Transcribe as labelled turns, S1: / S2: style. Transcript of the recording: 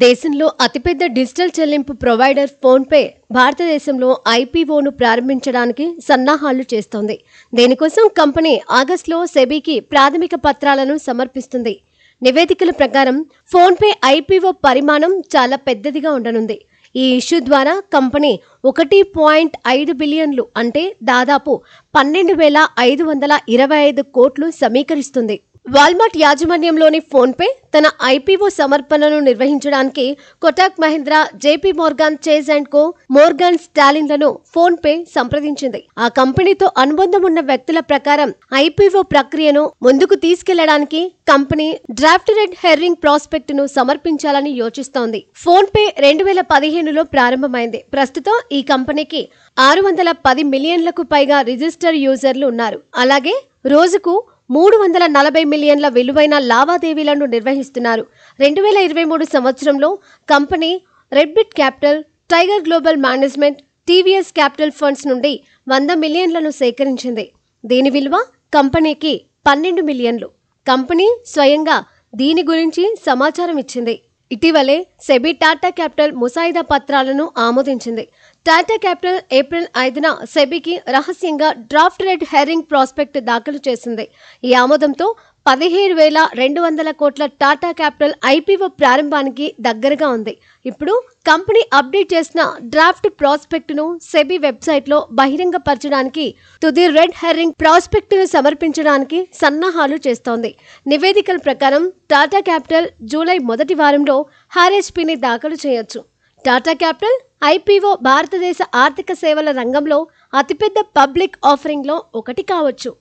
S1: దేశంలో అతిపెద్ద డిజిటల్ చెల్లింపు ప్రొవైడర్ ఫోన్పే భారతదేశంలో ఐపీఓను ప్రారంభించడానికి సన్నాహాలు చేస్తోంది. దీనికోసం కంపెనీ ఆగస్టులో సెబీకి ప్రాథమిక పత్రాలను సమర్పిస్తుంది. నివేదికల ప్రకారం ఫోన్పే ఐపీఓ పరిమాణం చాలా పెద్దదిగా ఉండనుంది. ఈ ఇష్యూ ద్వారా కంపెనీ 1.5 బిలియన్లు అంటే దాదాపు 12,525 కోట్లు సమీకరిస్తుంది. వాల్మార్ట్ యాజమాన్యంలోని ఫోన్పే తన ఐపీఓ సమర్పణను నిర్వహించడానికి Kotak Mahindra, JP Morgan Chase and co, Morgan స్టాలిన్లను ఫోన్పే సంప్రదించింది. ఆ కంపెనీతో అనుబంధం ఉన్న వ్యక్తుల ప్రకారం ఐపీఓ ప్రక్రియను ముందుకు తీసుకెళ్లడానికి company draft red herring prospect ను సమర్పించాలని యోచిస్తోంది. ఫోన్పే 2015లో ప్రారంభమైంది. ప్రస్తుతం ఈ కంపెనీకి 610 మిలియన్లకు పైగా రిజిస్టర్ యూజర్లు ఉన్నారు. అలాగే రోజుకు 340 మిలియన్ల విలువైన లావాదేవీలను నిర్వహిస్తున్నారు. 2023 సంవత్సరంలో company Ribbit capital, Tiger Global management, TVS capital funds నుండి 100 మిలియన్లను సేకరించింది. దీని విలువ కంపెనీకి 12 మిలియన్లు. కంపెనీ స్వయంగా దీని గురించి సమాచారం ఇచ్చింది. ఇటీవలే సెబీ టాటా క్యాపిటల్ ముసాయిదా పత్రాలను ఆమోదించింది. టాటా క్యాపిటల్ ఏప్రిల్ 5న సెబీకి రహస్యంగా డ్రాఫ్ట్ రెడ్ హెర్రింగ్ ప్రాస్పెక్ట్ దాఖలు చేసింది. ఈ ఆమోదంతో 17,200 కోట్ల టాటా క్యాపిటల్ ఐపీఓ ప్రారంభానికి దగ్గరగా ఉంది. ఇప్పుడు కంపెనీ అప్డేట్ చేసిన డ్రాఫ్ట్ ప్రాస్పెక్ట్ ను సెబీ వెబ్సైట్లో బహిరంగపరచడానికి, తుది రెడ్ హెర్రింగ్ ప్రాస్పెక్ట్ ను సమర్పించడానికి సన్నాహాలు చేస్తోంది. నివేదికల ప్రకారం టాటా క్యాపిటల్ జూలై మొదటి వారంలో ఆర్హెచ్పీని దాఖలు చేయొచ్చు. టాటా క్యాపిటల్ ఐపీఓ భారతదేశ ఆర్థిక సేవల రంగంలో అతిపెద్ద పబ్లిక్ ఆఫరింగ్లో ఒకటి కావచ్చు.